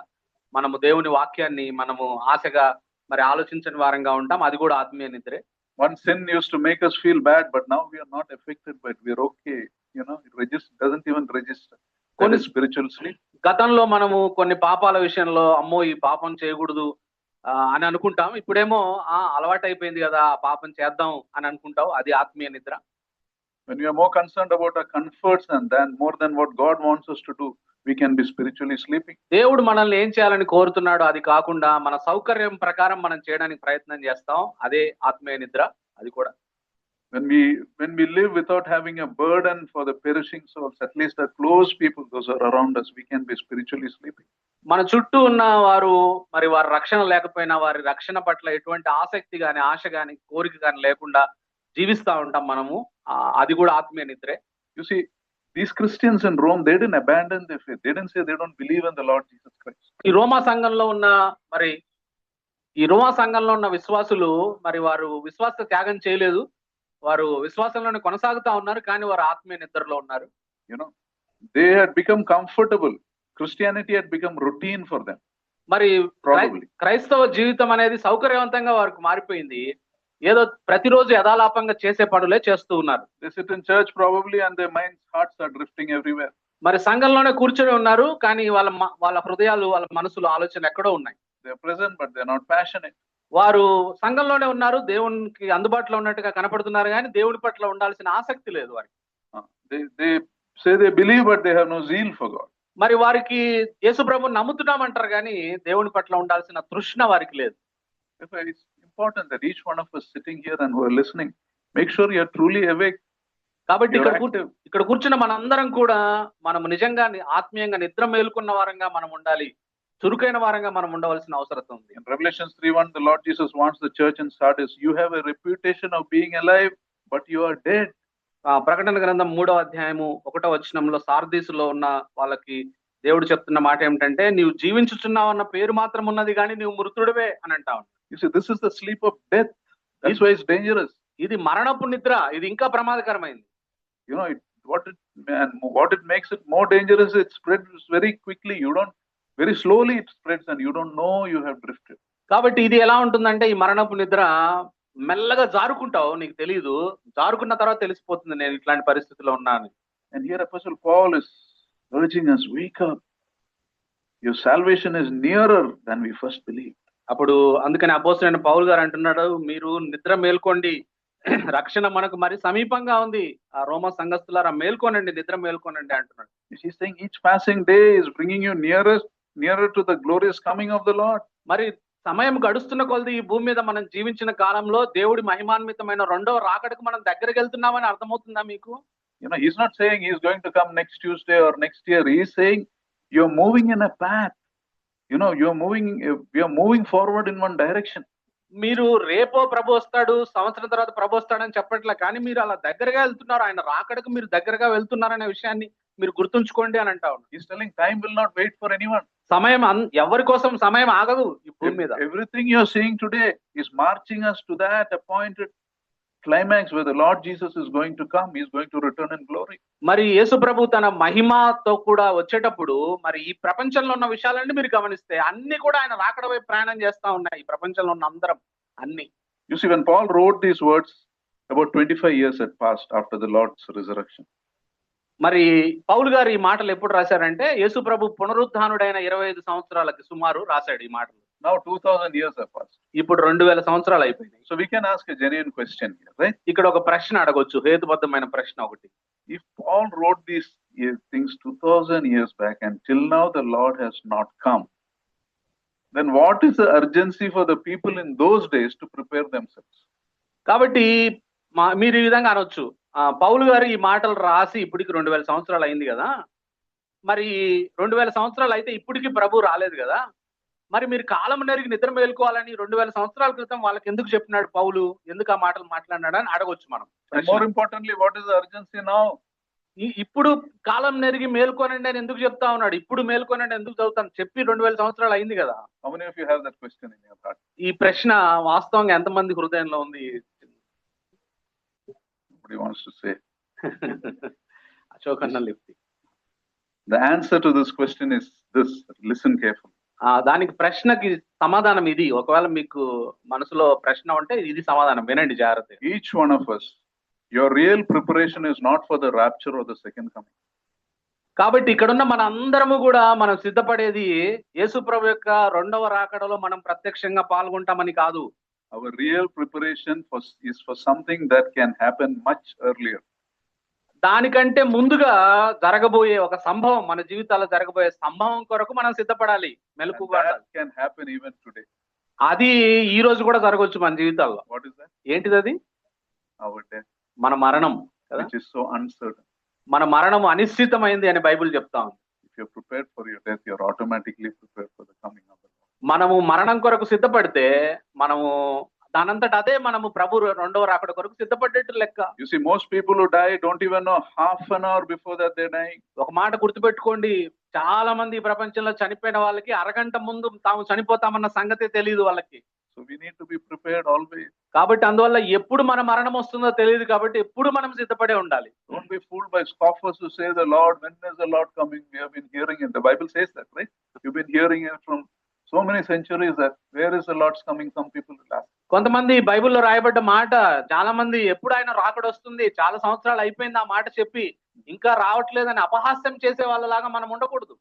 Speaker 2: మనము దేవుని వాక్యాన్ని మనము ఆశగా మరి ఆలోచించని వారంగా ఉంటాం, అది కూడా ఆత్మీయ నిద్రే.
Speaker 1: One sin used to make us feel bad, but now we are not affected by it. We are okay. It doesn't even register. That is spiritual sleep.
Speaker 2: గతంలో మనము కొన్ని పాపాల విషయంలో అమ్మో ఈ పాపం చేయకూడదు అని అనుకుంటాం, ఇప్పుడేమో అలవాటు అయిపోయింది కదా ఆ పాపం చేద్దాం అని అనుకుంటావు, అది ఆత్మీయ నిద్ర.
Speaker 1: When we are more concerned about our comforts and more than what God wants us to do, we can be spiritually sleeping.
Speaker 2: దేవుడు మనల్ని ఏం చేయాలని కోరుతున్నాడో అది కాకుండా మన సౌకర్యం ప్రకారం మనం చేయడానికి ప్రయత్నం చేస్తాం. అదే ఆత్మీయ నిద్ర. అది కూడా
Speaker 1: When we live without having a burden for the perishing souls, at least the close people, those are around us, we can be spiritually sleeping.
Speaker 2: మన చుట్టూ ఉన్న వారు మరి వారి రక్షణ లేకపోయినా వారి రక్షణ పట్ల ఎటువంటి ఆసక్తి గాని ఆశ గాని కోరిక గాని లేకుండా జీవిస్తా ఉంటాం మనము. అది కూడా ఆత్మీయ నిద్రే.
Speaker 1: You see, these Christians in Rome, they didn't abandon their faith. They didn't say they don't believe in the Lord Jesus Christ.
Speaker 2: ఈ రోమా సంఘంలో ఉన్న విశ్వాసులు మరి వారు విశ్వాస త్యాగం చేయలేదు. వారు విశ్వాసంలోనే కొనసాగుతా ఉన్నారు, కానీ వారు ఆత్మీయ నిద్రలో ఉన్నారు.
Speaker 1: You know, they had become comfortable. Christianity had become routine for them.
Speaker 2: మరి
Speaker 1: Probably.
Speaker 2: క్రైస్తవ జీవితం అనేది సౌకర్యవంతంగా వారికి మారిపోయింది. ఏదో ప్రతిరోజు యథాలాపంగా చేసే పనులే చేస్తూ ఉన్నారు.
Speaker 1: They sit in church probably and their minds, hearts are drifting everywhere.
Speaker 2: మరి సంఘంలోనే కూర్చొని ఉన్నారు, కానీ వాళ్ళ హృదయాలు వాళ్ళ మనసులు ఆలోచన ఎక్కడో ఉన్నాయి.
Speaker 1: They are present but they are not passionate.
Speaker 2: వారు సంఘంలోనే ఉన్నారు, దేవునికి అందుబాటులో ఉన్నట్టుగా కనపడుతున్నారు, కానీ దేవుడి పట్ల ఉండాల్సిన ఆసక్తి లేదు వారికి.
Speaker 1: They say they believe but they have no zeal for God.
Speaker 2: మరి వారికి యేసు ప్రభువుని నమ్ముతున్నామంటారు, కానీ దేవుని పట్ల ఉండాల్సిన తృష్ణ వారికి లేదు.
Speaker 1: It's important that each one of us sitting here and who are listening, make sure you are truly awake.
Speaker 2: కాబట్టి ఇక్కడ కూర్చున్న మనందరం కూడా మనం నిజంగా ఆత్మీయంగా నిద్ర మేలుకున్న వారంగా మనం ఉండాలి, చురుకైన వారంగా మనం ఉండవలసిన అవసరం ఉంది.
Speaker 1: In Revelation 3:1, the Lord Jesus wants the church in Sardis, you have a reputation of being alive but you are dead.
Speaker 2: ప్రకటన గ్రంథం 3వ అధ్యాయము 1వ వచనంలో సార్దీసులో ఉన్న వాళ్ళకి దేవుడు చెప్తున్న మాట ఏమిటంటే, నీవు జీవించుచున్నావు అన్న పేరు మాత్రం ఉన్నది, కానీ నీవు మృతుడివే అని అంటావు.
Speaker 1: You see, this is the sleep of death. That's why it's dangerous.
Speaker 2: ఇది మరణపు నిద్ర. ఇది ఇంకా ప్రమాదకరమైంది.
Speaker 1: You know, what it makes it more dangerous, it spreads very quickly. Very slowly it spreads and you don't know you have drifted.
Speaker 2: కాబట్టి ఇది ఎలా ఉంటుందంటే, ఈ మరణపు నిద్ర మెల్లగా జారుకుంటావు, నీకు తెలియదు. జారుకున్న తర్వాత తెలిసిపోతుంది నేను ఇట్లాంటి పరిస్థితిలో ఉన్నాను.
Speaker 1: And here Apostle Paul is urging us, wake up. Your salvation is nearer than we first believed.
Speaker 2: అప్పుడు అందుకని అపోస్తలుడైన పౌలు గారు అంటున్నాడు, మీరు నిద్ర మేల్కోండి, రక్షణ మనకు మరి సమీపంగా ఉంది. ఆ రోమా సంఘస్థులారా మేల్కోనండి, నిద్ర మేల్కోనండి అంటున్నాడు.
Speaker 1: He's saying each passing day is bringing you nearer to the glorious coming of the Lord.
Speaker 2: మరి సమయం గడుస్తున్న కొలది ఈ భూమి మీద మనం జీవించిన కాలంలో దేవుడి మహిమాన్వితమైన రెండవ రాకడకు మనం దగ్గరికి వెళ్తున్నామని అర్థమవుతుందా మీకు?
Speaker 1: You know, he's not saying he's going to come next Tuesday or next year. He's saying you're moving in a path. You know, we are moving forward in one direction.
Speaker 2: మీరు రేపో ప్రభు వస్తాడు, సంవత్సరం తర్వాత ప్రభు వస్తాడని చెప్పట్లే, కానీ మీరు అలా దగ్గరగా వెళ్తున్నారు, ఆయన రాకడకు మీరు దగ్గరగా వెళ్తున్నారనే విషయాన్ని మీరు గుర్తుంచుకోండి అని అంటా ఉన్నారు.
Speaker 1: He's telling time will not wait for anyone.
Speaker 2: సమయం ఎవరి కోసం సమయం ఆగదు ఈ భూమి మీద.
Speaker 1: Everything you are seeing today is marching us to that appointed climax where the Lord Jesus is going to come. He is going to return in glory.
Speaker 2: మరి యేసు ప్రభు తన మహిమతో కూడా వచ్చేటప్పుడు మరి ఈ ప్రపంచంలో ఉన్న విషయాలన్నీ మీరు గమనిస్తే అన్ని కూడా ఆయన రాకడ వైపు ప్రయాణం చేస్తా ఉన్నాయి. ఈ ప్రపంచంలో ఉన్న అందరం అన్ని.
Speaker 1: You see, when Paul wrote these words, about 25 years had passed after the Lord's resurrection.
Speaker 2: మరి పౌలు గారు ఈ మాటలు ఎప్పుడు రాశారంటే, యేసు ప్రభు పునరుద్ధానుడైన 25 సంవత్సరాలకి సుమారు రాశాడు ఈ మాటలు.
Speaker 1: Now 2000 years have passed.
Speaker 2: ఇప్పుడు 2000 సంవత్సరాలు అయిపోయినాయి.
Speaker 1: So we can ask a genuine question here, right?
Speaker 2: ఇక్కడ ఒక ప్రశ్న అడగొచ్చు, హేతుబద్ధమైన ప్రశ్న ఒకటి.
Speaker 1: If Paul wrote these things 2000 years back and till now the Lord has not come, then what is the urgency for the people in those days to prepare themselves?
Speaker 2: కాబట్టి మీరు ఈ విధంగా అనొచ్చు, పౌలు గారు ఈ మాటలు రాసి ఇప్పటికి 2000 సంవత్సరాలు అయింది కదా, మరి 2000 సంవత్సరాలు అయితే ఇప్పటికి ప్రభు రాలేదు కదా, మరి మీరు కాలం నెరిగి నిద్ర మేలుకోవాలని 2000 సంవత్సరాల క్రితం వాళ్ళకి ఎందుకు చెప్పినాడు పౌలు, ఎందుకు ఆ మాటలు మాట్లాడినాడు అని అడగొచ్చు మనం.
Speaker 1: More importantly, what is the urgency now?
Speaker 2: ఇప్పుడు కాలం నెరిగి మేల్కోనండి అని ఎందుకు చెప్తా ఉన్నాడు, ఇప్పుడు మేల్కోనండి ఎందుకు చదువుతాను చెప్పి 2000 సంవత్సరాలు అయింది కదా.
Speaker 1: How many of you have that question in your heart?
Speaker 2: ఈ ప్రశ్న వాస్తవంగా ఎంతమంది హృదయంలో ఉంది?
Speaker 1: Nobody wants to say.
Speaker 2: అశోకన్న lift.
Speaker 1: The answer to this question is this. Listen carefully.
Speaker 2: దానికి ప్రశ్నకి సమాధానం ఇది. ఒకవేళ మీకు మనసులో ప్రశ్న ఉంటే ఇది సమాధానం, వినండి జాగ్రత్త.
Speaker 1: Each one of us, your real preparation is not for the rapture or the second coming.
Speaker 2: కాబట్టి ఇక్కడున్న మన అందరము కూడా మనం సిద్ధపడేది యేసు ప్రభు యొక్క రెండవ రాకడలో మనం ప్రత్యక్షంగా పాల్గొంటామని కాదు.
Speaker 1: Our real preparation is for something that can happen much earlier.
Speaker 2: దానికంటే ముందుగా జరగబోయే ఒక సంభవం, మన జీవితాల్లో జరగబోయే సంభవం కొరకు మనం సిద్ధపడాలి,
Speaker 1: And
Speaker 2: మెలకుగా
Speaker 1: that can happen even today.
Speaker 2: అది ఈ రోజు కూడా జరగవచ్చు మన జీవితాల్లో.
Speaker 1: What is that?
Speaker 2: ఏంటిది అది?
Speaker 1: Our death,
Speaker 2: మన మరణం కదా.
Speaker 1: which is so uncertain.
Speaker 2: మన మరణం అనిశ్చితమైంది అని బైబిల్ చెప్తా ఉంది.
Speaker 1: If you're prepared for your death, you're automatically prepared for the coming of the Lord.
Speaker 2: మనము మరణం కొరకు సిద్ధపడితే మనము దానంతట అదే మనము ప్రభు రెండవ రాకడ కొరకు సిద్ధపడ్డట్టు లెక్క.
Speaker 1: You see, most people who die don't even know half an hour before that they're dying.
Speaker 2: ఒక మాట గుర్తుపెట్టుకోండి, చాలా మంది ఈ ప్రపంచంలో చనిపోయిన వాళ్ళకి అరగంట ముందు తాము చనిపోతామన్న సంగతే తెలియదు వాళ్ళకి.
Speaker 1: So we need to be prepared always.
Speaker 2: కాబట్టి అందువల్ల ఎప్పుడు మన మరణం వస్తుందో తెలియదు, కాబట్టి ఎప్పుడు మనం సిద్ధపడే ఉండాలి.
Speaker 1: Don't be fooled by scoffers who say the Lord, when is the Lord coming? We have been hearing it. The Bible says that, right? You've been hearing it from so many centuries that where is the Lord's coming? Some people will ask.
Speaker 2: కొంతమంది బైబిల్లో రాయబడ్డ మాట, చాలా మంది ఎప్పుడు ఆయన రాకడ వస్తుంది, చాలా సంవత్సరాలు అయిపోయింది ఆ మాట చెప్పి ఇంకా రావట్లేదని అపహాస్యం చేసే వాళ్ళలాగా మనం ఉండకూడదు.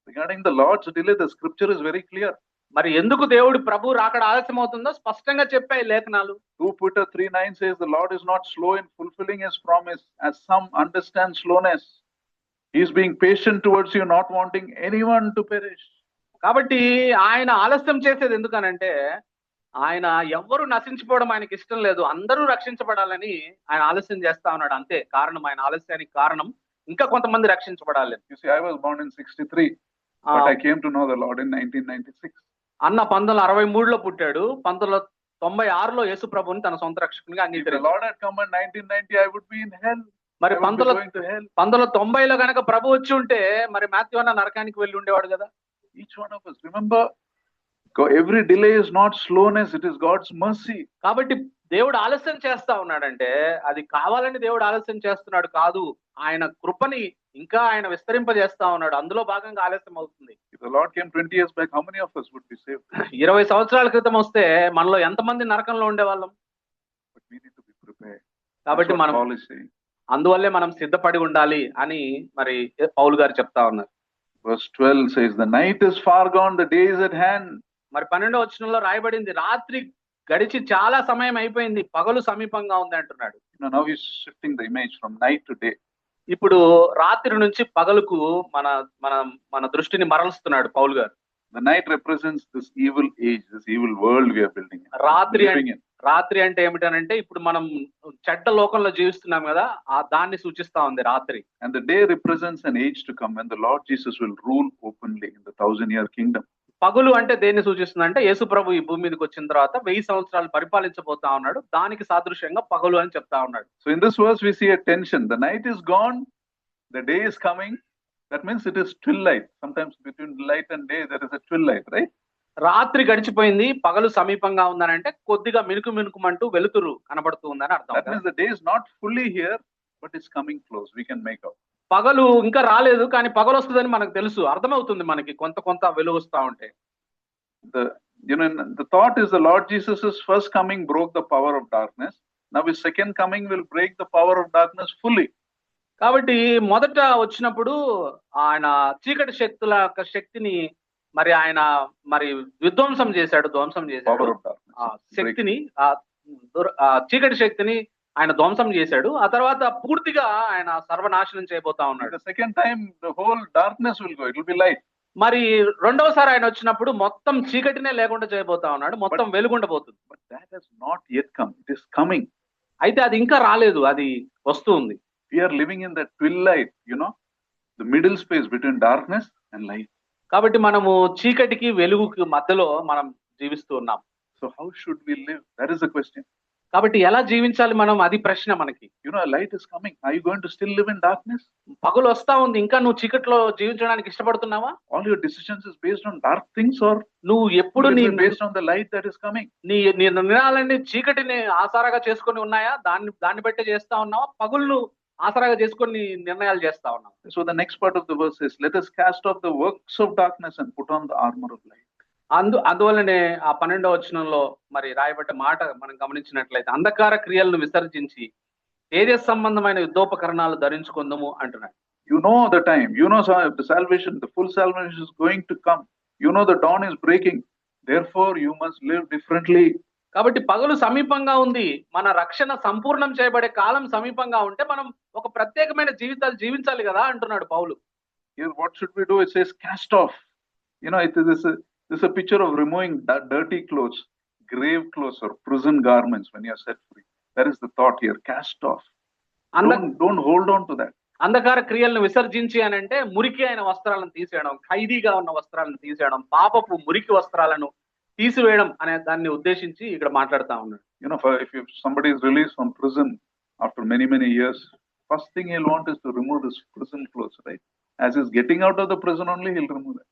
Speaker 1: Regarding the Lord's delay, the scripture is very clear.
Speaker 2: మరి ఎందుకు దేవుడు ప్రభు రాకడ ఆలస్యం అవుతుందో స్పష్టంగా చెప్పాయి లేఖనాలు.
Speaker 1: 2 Peter 3:9 says the Lord is not slow in fulfilling his promise, as some understand slowness. He is being patient towards you, not wanting anyone to perish.
Speaker 2: కాబట్టి ఆయన ఆలస్యం చేసేది ఎందుకనంటే, ఆయన ఎవ్వరూ నశించిపోవడం ఆయనకి ఇష్టం లేదు, అందరూ రక్షించబడాలని ఆయన ఆలస్యం చేస్తా ఉన్నాడు. అంతే కారణం, ఆయన ఆలస్యానికి కారణం ఇంకా కొంతమంది రక్షించబడాలి.
Speaker 1: You see, I was born in 63, but I came to know the Lord in 1996.
Speaker 2: అన్న 1963లో పుట్టాడు, 1996లో యేసు ప్రభువుని తన సొంత రక్షకునిగా
Speaker 1: If the
Speaker 2: అంగీకరించాడు.
Speaker 1: Lord had come in 1990, I would be in hell.
Speaker 2: మరి
Speaker 1: I would be going to hell.
Speaker 2: 1990లో గనక ప్రభు వచ్చి ఉంటే మరి మాథ్యూ అన్న నరకానికి వెళ్ళి ఉండేవాడు కదా.
Speaker 1: Each one of us, remember, every delay is not slowness, it is God's mercy.
Speaker 2: కాబట్టి దేవుడు ఆలస్యం చేస్తా ఉన్నాడంటే అది కావాలని దేవుడు ఆలస్యం చేస్తున్నాడు కాదు, ఆయన కృపని ఇంకా ఆయన విస్తరింపజేస్తా ఉన్నాడు, అందులో భాగంగా ఆలస్యం అవుతుంది.
Speaker 1: If the Lord came 20 years back, how many of us would be saved?
Speaker 2: 20 సంవత్సరాల క్రితం వస్తే మనలో ఎంతమంది నరకంలో ఉండేవాళ్ళం?
Speaker 1: But we need to be prepared.
Speaker 2: కాబట్టి
Speaker 1: That's what
Speaker 2: మనం
Speaker 1: Paul is saying.
Speaker 2: అందువల్లే మనం సిద్ధపడి ఉండాలి అని మరి పౌలు గారు చెప్తా ఉన్నారు.
Speaker 1: Verse 12 says, the night is far gone, the day is at hand.
Speaker 2: మరి 12వ వచనంలో రాయబడింది, రాత్రి గడిచి చాలా సమయం అయిపోయింది, పగలు సమీపంగా ఉంది అంటున్నాడు.
Speaker 1: Now he's shifting the image from night to day.
Speaker 2: ఇప్పుడు రాత్రి నుంచి పగలుకు మన మన మన దృష్టిని మరలుస్తున్నాడు పౌలు గారు.
Speaker 1: The night represents this evil age, this evil world we are building.
Speaker 2: రాత్రి అంటే ఏమిటనంటే ఇప్పుడు మనం చెడ్డ లోకంలో జీవిస్తున్నాం కదా, ఆ దాన్ని సూచిస్తా ఉంది రాత్రి.
Speaker 1: And the day represents an age to come when the Lord Jesus will rule openly in the 1000-year kingdom.
Speaker 2: పగులు అంటే దేన్ని సూచిస్తుంది అంటే యేసు ప్రభు ఈ భూమి మీదకి వచ్చిన తర్వాత 1000 సంవత్సరాలు పరిపాలించబోతా ఉన్నాడు, దానికి సాదృశ్యంగా పగలు అని చెప్తా ఉన్నాడు.
Speaker 1: So in this verse we see a tension. The night is gone, the day is coming. That means it is twilight. Sometimes between light and day there is a twilight, right?
Speaker 2: రాత్రి గడిచిపోయింది, పగలు సమీపంగా ఉందని అంటే కొద్దిగా మినుకుమంటూ వెలుతురు కనబడుతూ ఉందని అర్థం.
Speaker 1: That means the day is not fully here, but it's coming close. We can make out.
Speaker 2: పగలు ఇంకా రాలేదు, కానీ పగలు వస్తుందని మనకు తెలుసు, అర్థమవుతుంది మనకి, కొంత వెలుగు వస్తా ఉంటే.
Speaker 1: The thought is the Lord Jesus' first coming broke the power of darkness. Now his second coming will break the power of darkness fully.
Speaker 2: కాబట్టి మొదట వచ్చినప్పుడు ఆయన చీకటి శక్తుల శక్తిని మరి ఆయన మరి ధ్వంసం చేశాడు.
Speaker 1: Power of darkness.
Speaker 2: శక్తిని చీకటి శక్తిని ఆయన ధ్వంసం చేశాడు. ఆ తర్వాత పూర్తిగా ఆయన సర్వనాశనం చేయబోతా ఉన్నాడు.
Speaker 1: The second time the whole darkness will go, it will be light.
Speaker 2: మరి రెండవసారి ఆయన వచ్చినప్పుడు మొత్తం చీకటినే లేకుండా చేయబోతా ఉన్నాడు, మొత్తం వెలుగుండబోతుంది.
Speaker 1: But that has not yet come. It is coming.
Speaker 2: అయితే అది ఇంకా రాలేదు, అది వస్తుంది.
Speaker 1: We are living in that twilight, the middle space between darkness and light.
Speaker 2: కాబట్టి మనము చీకటికి వెలుగుకి మధ్యలో మనం జీవిస్తూ ఉన్నాం.
Speaker 1: So how should we live? That is the question.
Speaker 2: కాబట్టి ఎలా జీవించాలి మనం, అది ప్రశ్న మనకి.
Speaker 1: Light is coming. Are you going to still live in darkness?
Speaker 2: పగలు వస్తా ఉంది, ఇంకా నువ్వు చీకట్లో జీవించడానికి ఇష్టపడుతున్నావా?
Speaker 1: All your decisions is based on dark things, or
Speaker 2: నువ్వు ఎప్పుడు
Speaker 1: based on the light that is coming?
Speaker 2: నీ నిర్ణయాలన్నీ చీకటిని ఆసారాగా చేసుకొని ఉన్నాయా, దాన్ని బట్టే చేస్తా ఉన్నావా, పగుళ్ళు ఆసరాగా చేసుకొని నిర్ణయాలు చేస్తా ఉన్నాం?
Speaker 1: So the next part of the verse is, let us cast off the works of darkness and put on the armor of light.
Speaker 2: అందువల్లనే ఆ 12వ వచనంలో మరి రాయబడ్డ మాట మనం గమనించినట్లయితే, అంధకార క్రియలను విసర్జించి తేజస్ సంబంధమైన యుద్ధోపకరణాలు ధరించుకుందాము అంటున్నాడు.
Speaker 1: You know the time, the salvation, the full salvation is going to come. The dawn is breaking. Therefore you must live differently.
Speaker 2: కాబట్టి పగలు సమీపంగా ఉంది, మన రక్షణ సంపూర్ణం చేయబడే కాలం సమీపంగా ఉంటే మనం ఒక ప్రత్యేకమైన జీవితాలు జీవించాలి కదా అంటున్నాడు పౌలు.
Speaker 1: Here, what should we do? It says cast off. You know, this is a picture of removing dirty clothes, grave clothes, or prison garments when you are set free. That is the thought here. Cast off. Don't hold on to that.
Speaker 2: అంధకార క్రియలను విసర్జించి అని అంటే మురికి అయిన వస్త్రాలను తీసేయడం, ఖైదీగా ఉన్న వస్త్రాలను తీసేయడం, పాపపు మురికి వస్త్రాలను తీసివేయడం అనే దాన్ని ఉద్దేశించి ఇక్కడ మాట్లాడుతా ఉన్నాడు.
Speaker 1: You know, if somebody is released from prison after many years, first thing he'll want is to remove his prison clothes, right? As he's getting out of the prison only, he'll remove that.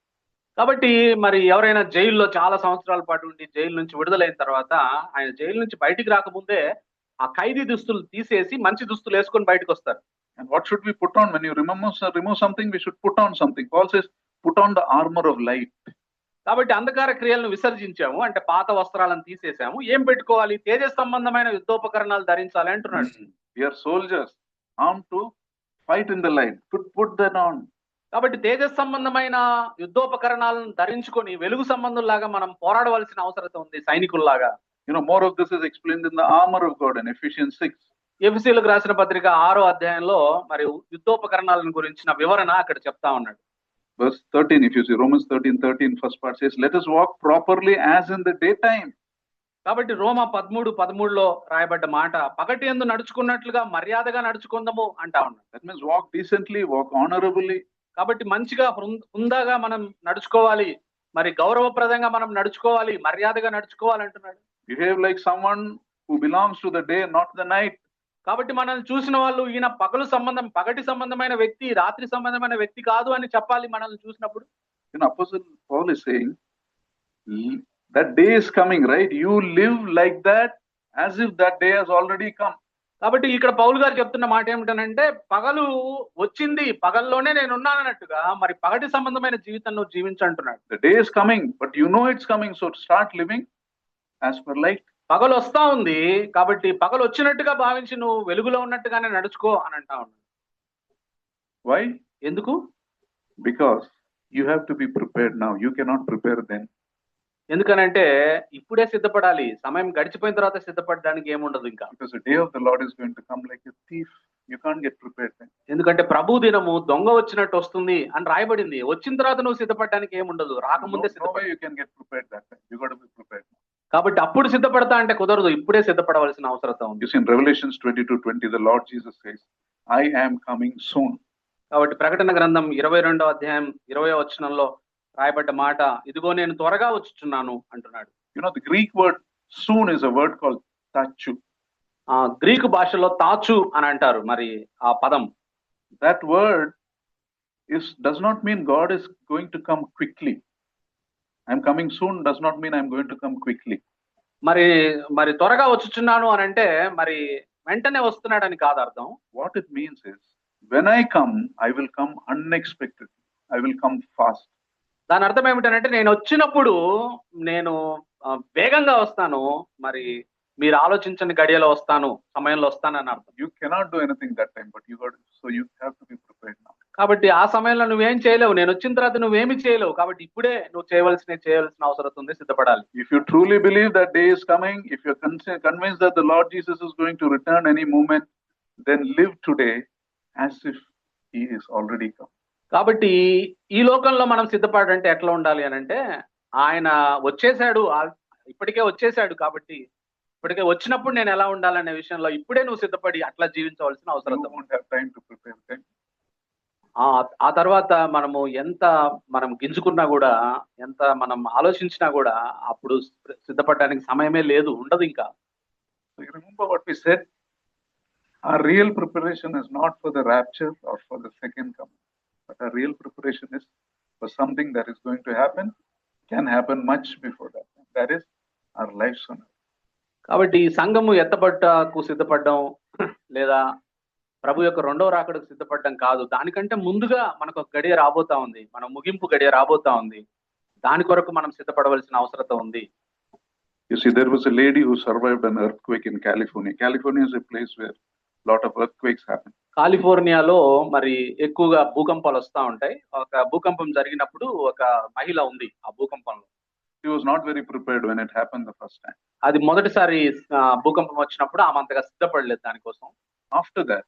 Speaker 2: కాబట్టి మరి ఎవరైనా జైల్లో చాలా సంవత్సరాల పాటు ఉండి jail నుంచి విడుదలైన తర్వాత ఆయన జైలు నుంచి బయటికి రాకముందే ఆ ఖైదీ దుస్తులు తీసేసి మంచి దుస్తులు వేసుకొని బయటకు వస్తారు.
Speaker 1: And what should we put on? When you remove something, we should put on something. Paul says, put on the armor of light.
Speaker 2: కాబట్టి అంధకార క్రియలను విసర్జించాము అంటే పాత వస్త్రాలను తీసేసాము, ఏం పెట్టుకోవాలి? తేజ సంబంధమైన యుద్ధోపకరణాలు ధరించాలి అంటున్నాడు.
Speaker 1: We are soldiers armed to fight in the light. Put that on.
Speaker 2: కాబట్టి తేజ సంబంధమైన యుద్ధోపకరణాలను ధరించుకొని వెలుగు సంబంధుల్లాగా మనం పోరాడవలసిన అవసరం ఉంది, సైనికుల్లాగా.
Speaker 1: You know, more of this is explained in the armor of God in Ephesians 6.
Speaker 2: ఎఫెసీయులకు రాసిన పత్రిక 6వ అధ్యాయంలో మరి యుద్ధోపకరణాలను గురించిన వివరణ అక్కడ చెప్తా ఉన్నాడు.
Speaker 1: Verse 13, if you see Romans 13, first part says, let us walk properly as in the daytime.
Speaker 2: కాబట్టి రోమా 13:13లో రాయబడ్డ మాట పగటి యందు నడుచుకున్నట్లుగా మర్యాదగా నడుచుకుందాము అంటా ఉన్నాడు.
Speaker 1: That means walk decently, walk honorably.
Speaker 2: కాబట్టి మంచిగా హుందాగా మనం నడుచుకోవాలి, మరి గౌరవప్రదంగా మనం నడుచుకోవాలి, మర్యాదగా నడుచుకోవాలి అంటున్నాడు.
Speaker 1: Behave like someone who belongs to the day, not the night.
Speaker 2: కాబట్టి మనల్ని చూసిన వాళ్ళు ఈయన పగటి సంబంధమైన వ్యక్తి, రాత్రి సంబంధమైన వ్యక్తి కాదు అని చెప్పాలి మనల్ని చూసినప్పుడు.
Speaker 1: You know, Apostle Paul is saying that day is coming, right? You live like that as if that day has already come.
Speaker 2: కాబట్టి ఇక్కడ పౌలు గారు చెప్తున్న మాట ఏమిటనంటే పగలు వచ్చింది, పగల్లోనే నేను ఉన్నానన్నట్టుగా మరి పగటి సంబంధమైన జీవితం నువ్వు జీవించంటున్నాడు.
Speaker 1: The day is coming, but you know it's coming, so start living as per light.
Speaker 2: పగలు వస్తా ఉంది కాబట్టి పగలు వచ్చినట్టుగా భావించి నువ్వు వెలుగులో ఉన్నట్టుగానే నడుచుకో అని అంటా ఉన్నాడు.
Speaker 1: Why?
Speaker 2: ఎందుకు?
Speaker 1: Because you have to be prepared now. You cannot prepare then.
Speaker 2: ఎందుకనంటే ఇప్పుడే సిద్ధపడాలి, సమయం గడిచిపోయిన తర్వాత సిద్ధపడడానికి ఏముండదు ఇంకా.
Speaker 1: Because the day of the Lord is going to come like a thief. You can't get prepared then.
Speaker 2: ఎందుకంటే ప్రభు దినము దొంగ వచ్చినట్టు వస్తుంది అని రాయబడింది. వచ్చిన తర్వాత నువ్వు సిద్ధపడడానికి ఏముండదు, రాకముందే
Speaker 1: సిద్ధపడ. You can get prepared that time. You got to be prepared.
Speaker 2: కాబట్టి అప్పుడు సిద్ధపడతా అంటే కుదరదు, ఇప్పుడే సిద్ధపడవలసిన అవసరం ఉంది.
Speaker 1: You see in Revelations 22:20 the Lord Jesus says, I am coming soon.
Speaker 2: కాబట్టి ప్రకటన గ్రంథం 22వ అధ్యాయం 20వ వచనంలో రాయబడ్డ మాట ఇదిగో నేను త్వరగా వచ్చుచున్నాను అంటున్నాడు.
Speaker 1: You know, the Greek word soon is a word called tachu.
Speaker 2: Greek భాషలో తాచు అని అంటారు మరి ఆ పదం.
Speaker 1: That word does not mean God is going to come quickly. I'm coming soon does not mean I'm going to come quickly.
Speaker 2: మరి త్వరగా వచ్చుచున్నాను అని అంటే మరి వెంటనే వస్తున్నాడని కాదు అర్థం.
Speaker 1: What it means is when I come, I will come unexpectedly. I will come fast.
Speaker 2: దాని అర్థం ఏమిటంటే నేను వచ్చినప్పుడు నేను వేగంగా వస్తాను, మరి మీరు ఆలోచించని గడియలో వస్తాను, సమయంలో వస్తాను అని అర్థం.
Speaker 1: You cannot do anything that time, but you have to be prepared now.
Speaker 2: కాబట్టి ఆ సమయంలో నువ్వేం చేయలేవు, నేను వచ్చిన తర్వాత నువ్వేమి చేయలేవు. కాబట్టి ఇప్పుడే నువ్వు చేయవలసిన అవసరం ఉంది, సిద్ధపడాలి.
Speaker 1: If you truly believe that day is coming, if you're convinced that the Lord Jesus is going to return any moment, then live today as if he is already come.
Speaker 2: కాబట్టి ఈ లోకంలో మనం సిద్ధపడాలంటే ఎట్లా ఉండాలి అని అంటే ఆయన వచ్చేసాడు, ఇప్పటికే వచ్చేసాడు. కాబట్టి ఇప్పటికే వచ్చినప్పుడు నేను ఎలా ఉండాలనే విషయంలో ఇప్పుడే నువ్వు సిద్ధపడి అట్లా జీవించవలసిన అవసరం. ఆ తర్వాత ఎంత మనం గింజుకున్నా కూడా, ఎంత మనం ఆలోచించినా కూడా అప్పుడు సిద్ధపడడానికి సమయమే లేదు, ఉండదు ఇంకా.
Speaker 1: Remember what we said? Our real preparation is not for the rapture or for the second coming, but our real preparation is for something that is going to happen, can happen much before that. That is our life on earth.
Speaker 2: కాబట్టి ఈ సంఘము ఎత్తబడ్డకు సిద్ధపడడం లేదా ప్రభు యొక్క రెండవ రాకడకు సిద్ధపడడం కాదు, దానికంటే ముందుగా మనకు ఒక గడియ రాబోతా ఉంది, మన ముగింపు గడియ రాబోతా ఉంది. దాని కొరకు మనం సిద్ధపడవలసిన అవసరం ఉంది.
Speaker 1: You see, there was a lady who survived an earthquake in California. California is a place where lot of earthquakes happen.
Speaker 2: కాలిఫోర్నియాలో మరి ఎక్కువగా భూకంపాలు వస్తూ ఉంటాయి. ఒక భూకంపం జరిగినప్పుడు ఒక మహిళ ఉంది ఆ భూకంపంలో.
Speaker 1: She was not very prepared when it happened the first time.
Speaker 2: అది మొదటిసారి భూకంపం వచ్చినప్పుడు ఆమె అంతగా సిద్ధపడలేదు దానికోసం.
Speaker 1: After that,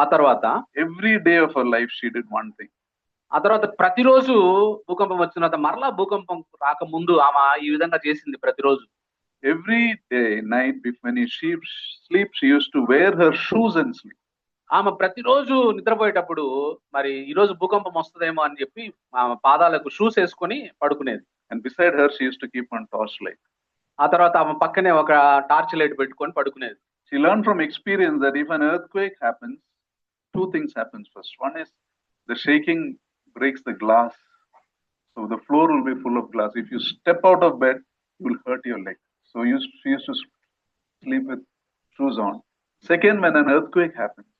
Speaker 2: ఆ తర్వాత
Speaker 1: every day of her life she did one thing.
Speaker 2: ఆ తర్వాత ప్రతిరోజు భూకంపం వచ్చిన తర్వాత మరలా భూకంపం రాకముందు ఆమె ఈ విధంగా చేసింది ప్రతిరోజు.
Speaker 1: Every day, night, when she sleep, she used to wear her shoes and sleep.
Speaker 2: ఆమె ప్రతిరోజు నిద్రపోయేటప్పుడు మరి ఈ రోజు భూకంపం వస్తుందేమో అని చెప్పి ఆమె పాదాలకు షూస్ వేసుకొని పడుకునేది.
Speaker 1: And beside her, she used to keep one torchlight.
Speaker 2: ఆ తర్వాత ఆమె పక్కనే ఒక టార్చ్ లైట్ పెట్టుకొని పడుకునేది.
Speaker 1: She learned from experience that if an earthquake happens, two things happens first. One is the shaking breaks the glass, so the floor will be full of glass. If you step out of bed, you will hurt your leg. So she used to sleep with shoes on. Second, when an earthquake happens,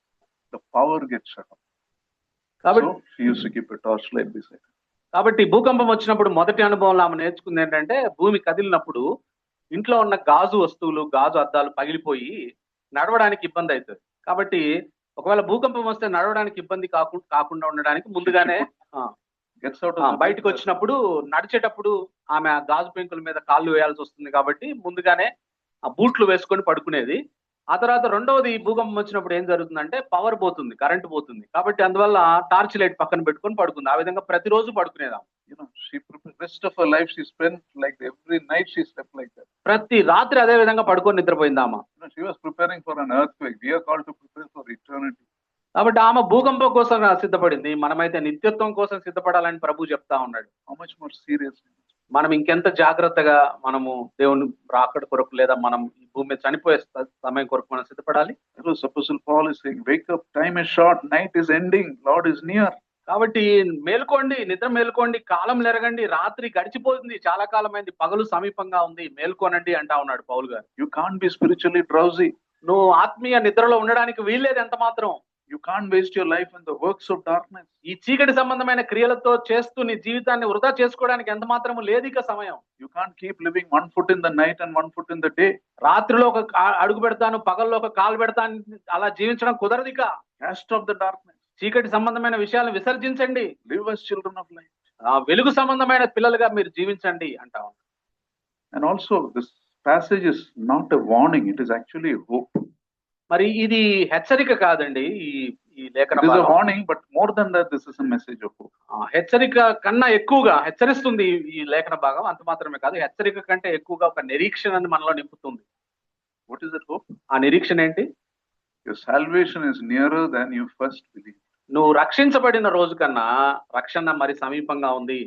Speaker 1: the power gets shut off. So she used to keep a torchlight beside her.
Speaker 2: కాబట్టి భూకంపం వచ్చినప్పుడు మొదటి అనుభవంలో ఆమె నేర్చుకుంది ఏంటంటే భూమి కదిలినప్పుడు ఇంట్లో ఉన్న గాజు వస్తువులు, గాజు అద్దాలు పగిలిపోయి నడవడానికి ఇబ్బంది అవుతుంది. కాబట్టి ఒకవేళ భూకంపం వస్తే నడవడానికి ఇబ్బంది కాకుండా ఉండడానికి ముందుగానే బయటకు వచ్చినప్పుడు నడిచేటప్పుడు ఆమె గాజు పెంకుల మీద కాళ్ళు వేయాల్సి వస్తుంది కాబట్టి ముందుగానే ఆ బూట్లు వేసుకొని పడుకునేది. ఆ తర్వాత రెండవది భూకంపం వచ్చినప్పుడు ఏం జరుగుతుందంటే పవర్ పోతుంది, కరెంట్ పోతుంది. కాబట్టి అందువల్ల టార్చ్ లైట్ పక్కన పెట్టుకొని పడుకుంది. ఆ విధంగా ప్రతిరోజు పడుకునేదా.
Speaker 1: Rest of her life she spent like every night she slept like that.
Speaker 2: ప్రతి రాత్రి అదే విధంగా పడుకొని నిద్రపోయిందామా.
Speaker 1: She was preparing for an earthquake. We are called to prepare for eternity.
Speaker 2: కాబట్టి ఆమె భూకంపం కోసం సిద్ధపడింది. మనమైతే నిత్యత్వం కోసం సిద్ధపడాలని ప్రభు చెప్తా ఉన్నాడు.
Speaker 1: How much more serious?
Speaker 2: మనం ఇంకెంత జాగ్రత్తగా మనము దేవుని రాకడ కొరకు లేదా మనం ఈ భూమి మీద చనిపోయే సమయం కొరకు మనం సిద్ధపడాలి.
Speaker 1: Apostle Paul is saying, wake up, time is short, night is ending, Lord is near.
Speaker 2: కాబట్టి మేల్కోండి, నిద్ర మేల్కోండి, కాలం లెరగండి, రాత్రి గడిచిపోతుంది, చాలా కాలమైంది, పగలు సమీపంగా ఉంది, మేల్కోనండి అంటా ఉన్నాడు పౌలు గారు.
Speaker 1: You can't be spiritually drowsy.
Speaker 2: నువ్వు ఆత్మీయ నిద్రలో ఉండడానికి వీల్లేదు ఎంత మాత్రం.
Speaker 1: You can't waste your life in the works of darkness.
Speaker 2: ఈ చీకటి సంబంధమైన క్రియలతో చేస్తూ నీ జీవితాన్ని వృధా చేసుకోవడానికి ఎంత మాత్రము లేదు ఇక సమయం.
Speaker 1: You can't keep living one foot in the night and one foot in the day.
Speaker 2: రాత్రిలో ఒక అడుగు పెడతాను, పగల్లో ఒక కాలు పెడతాను, అలా జీవించడం కుదరదు ఇక.
Speaker 1: Cast off the darkness.
Speaker 2: చీకటి సంబంధమైన విషయాలను విసర్జించండి.
Speaker 1: Live as children of light.
Speaker 2: వెలుగు సంబంధమైన పిల్లలుగా మీరు జీవించండి అంటా ఉన్నాడు.
Speaker 1: And also this passage is not a warning, it is actually a hope.
Speaker 2: మరి ఇది హెచ్చరిక కాదండి. ఈ లేఖన
Speaker 1: It is a warning, but more than that, this is a message of hope.
Speaker 2: హెచ్చరిక కన్నా ఎక్కువగా హెచ్చరిస్తుంది ఈ లేఖన భాగం. అంత మాత్రమే కాదు, హెచ్చరిక కంటే ఎక్కువగా ఒక నిరీక్షణని మనలో నింపుతుంది.
Speaker 1: What is that hope?
Speaker 2: ఆ నిరీక్షణ ఏంటి?
Speaker 1: Your salvation is nearer than you first believed.
Speaker 2: నువ్వు రక్షించబడిన రోజు కన్నా రక్షణ మరి సమీపంగా ఉంది.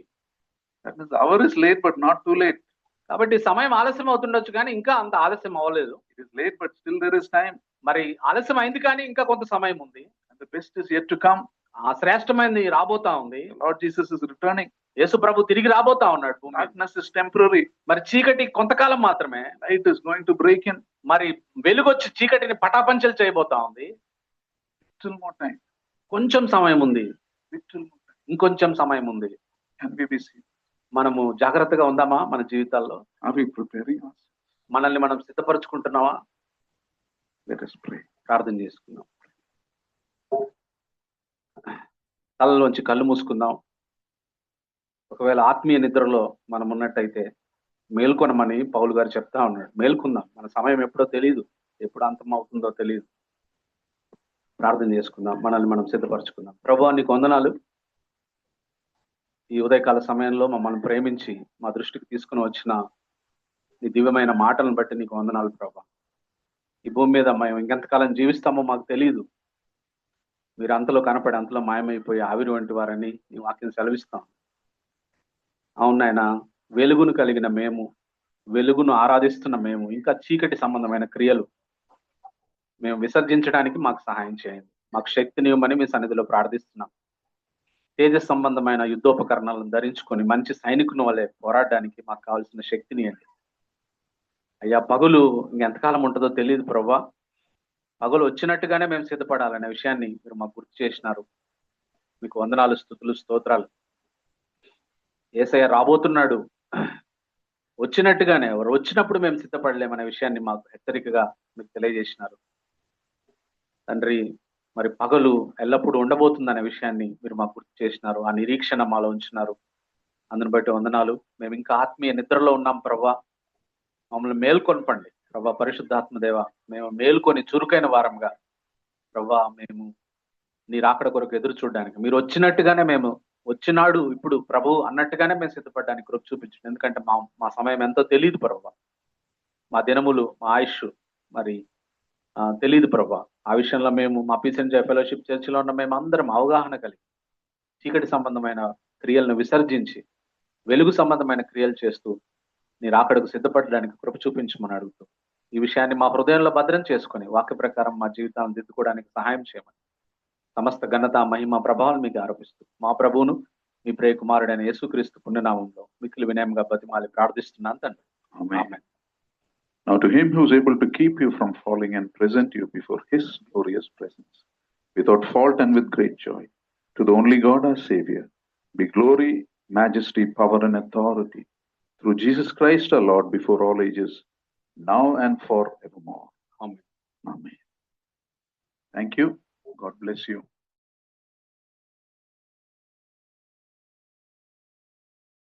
Speaker 1: That means the hour is late, but not too late.
Speaker 2: కాబట్టి సమయం ఆలస్యం అవుతుండొచ్చు కానీ ఇంకా అంత ఆలస్యం అవ్వలేదు.
Speaker 1: It is late, but still there is time.
Speaker 2: మరి ఆలస్యం అయింది కానీ ఇంకా కొంత సమయం ఉంది.
Speaker 1: And the best is yet to come.
Speaker 2: ఆ శ్రేష్టమైనది రాబోతా ఉంది.
Speaker 1: Lord Jesus is returning.
Speaker 2: యేసు ప్రభు తిరిగి రాబోతా ఉన్నాడు.
Speaker 1: Darkness is temporary.
Speaker 2: మరి చీకటి కొంతకాలం మాత్రమే.
Speaker 1: Light is going to break in.
Speaker 2: మరి వెలుగొచ్చి చీకటిని పటాపంచలు చేయబోతా ఉంది.
Speaker 1: Little more time.
Speaker 2: కొంచెం సమయం ఉంది.
Speaker 1: Little more time.
Speaker 2: ఇంకొంచెం సమయం ఉంది.
Speaker 1: Can we be saved?
Speaker 2: మనము జాగ్రత్తగా ఉందామా మన జీవితాల్లో?
Speaker 1: Are we preparing us?
Speaker 2: మనల్ని మనం సిద్ధపరచుకుంటున్నావా?
Speaker 1: Let us pray.
Speaker 2: ప్రార్థన చేసుకుందాం. కళ్ళలోంచి కళ్ళు మూసుకుందాం. ఒకవేళ ఆత్మీయ నిద్రలో మనం ఉన్నట్టయితే మేల్కొనమని పౌలు గారు చెప్తా ఉన్నాడు. మేల్కొందాం. మన సమయం ఎప్పుడో తెలియదు, ఎప్పుడు అంతం అవుతుందో తెలియదు. ప్రార్థన చేసుకుందాం, మనల్ని మనం సిద్ధపరచుకుందాం. ప్రభువా నీకు వందనాలు. ఈ ఉదయకాల సమయంలో మమ్మల్ని ప్రేమించి మా దృష్టికి తీసుకుని వచ్చిన నీ దివ్యమైన మాటలను బట్టి నీకు వందనాలు ప్రభా. ఈ భూమి మీద మేము ఇంకెంతకాలం జీవిస్తామో మాకు తెలియదు. మీరు అంతలో కనపడి అంతలో మాయమైపోయి ఆవిరి వంటి వారని నీ వాక్యం సెలవిస్తాం. అవును నాయన, వెలుగును కలిగిన మేము, వెలుగును ఆరాధిస్తున్న మేము ఇంకా చీకటి సంబంధమైన క్రియలు మేము విసర్జించడానికి మాకు సహాయం చేయండి. మాకు శక్తిని ఇవ్వమని మీ సన్నిధిలో ప్రార్థిస్తున్నాం. తేజ సంబంధమైన యుద్ధోపకరణాలను ధరించుకొని మంచి సైనికుని వలె పోరాడడానికి మాకు కావాల్సిన శక్తిని ఇవ్వండి అయ్యా. పగులు ఇంకెంతకాలం ఉంటుందో తెలియదు ప్రభా. పగులు వచ్చినట్టుగానే మేము సిద్ధపడాలనే విషయాన్ని మీరు మాకు గుర్తు చేసినారు. మీకు వందనాలు, స్తుతులు, స్తోత్రాలు. యేసయ్య రాబోతున్నాడు, వచ్చినట్టుగానే ఎవరు వచ్చినప్పుడు మేము సిద్ధపడలేమనే విషయాన్ని మాకు హెచ్చరికగా మీకు తెలియజేసినారు తండ్రి. మరి పగలు ఎల్లప్పుడూ ఉండబోతుందనే విషయాన్ని మీరు మాకు గుర్తు చేసినారు. ఆ నిరీక్షణ మాలో ఉంచినారు. అందుని బట్టి వందనాలు. మేము ఇంకా ఆత్మీయ నిద్రలో ఉన్నాం ప్రభా. మమ్మల్ని మేల్కొల్పండి ప్రభా. పరిశుద్ధాత్మ దేవ, మేము మేల్కొని చురుకైన వారంగా ప్రభా మేము నీ రాకడ కొరకు ఎదురు చూడడానికి, మీరు వచ్చినట్టుగానే మేము వచ్చినాడు ఇప్పుడు ప్రభు అన్నట్టుగానే మేము సిద్ధపడడానికి కృప చూపించండి. ఎందుకంటే మా సమయం ఎంతో తెలియదు ప్రభు, మా దినములు, మా ఆయుష్ మరి తెలియదు ప్రభు. ఆ విషయంలో మేము మా పీస్ అండ్ జాయ్ ఫెలోషిప్ చర్చిలో ఉన్న మేము అందరం అవగాహన కలిగి చీకటి సంబంధమైన క్రియలను విసర్జించి వెలుగు సంబంధమైన క్రియలు చేస్తూ నీ రాకడకు సిద్ధపడడానికి కృప చూపించమని అడుగుతూ, ఈ విషయాన్ని మా హృదయంలో భద్రం చేసుకొని వాక్య ప్రకారం మా జీవితాలను దిద్దుకోవడానికి సహాయం చేయమని సమస్త ఘనత, మహిమ, ప్రభావం మీకు ఆరోపిస్తూ మా ప్రభువును మీ ప్రియ కుమారుడైన యేసుక్రీస్తు పుణ్యనామంలో మిక్కిలి వినయంగా బతిమాలి ప్రార్థిస్తున్నాను తండ్రి. ఆమేన్.
Speaker 1: Now to him who is able to keep you from falling and present you before his glorious presence without fault and with great joy, to the only God our Savior, be glory, majesty, power and authority through Jesus Christ our Lord before all ages, now and forevermore. Amen. Amen. Thank you. God bless you.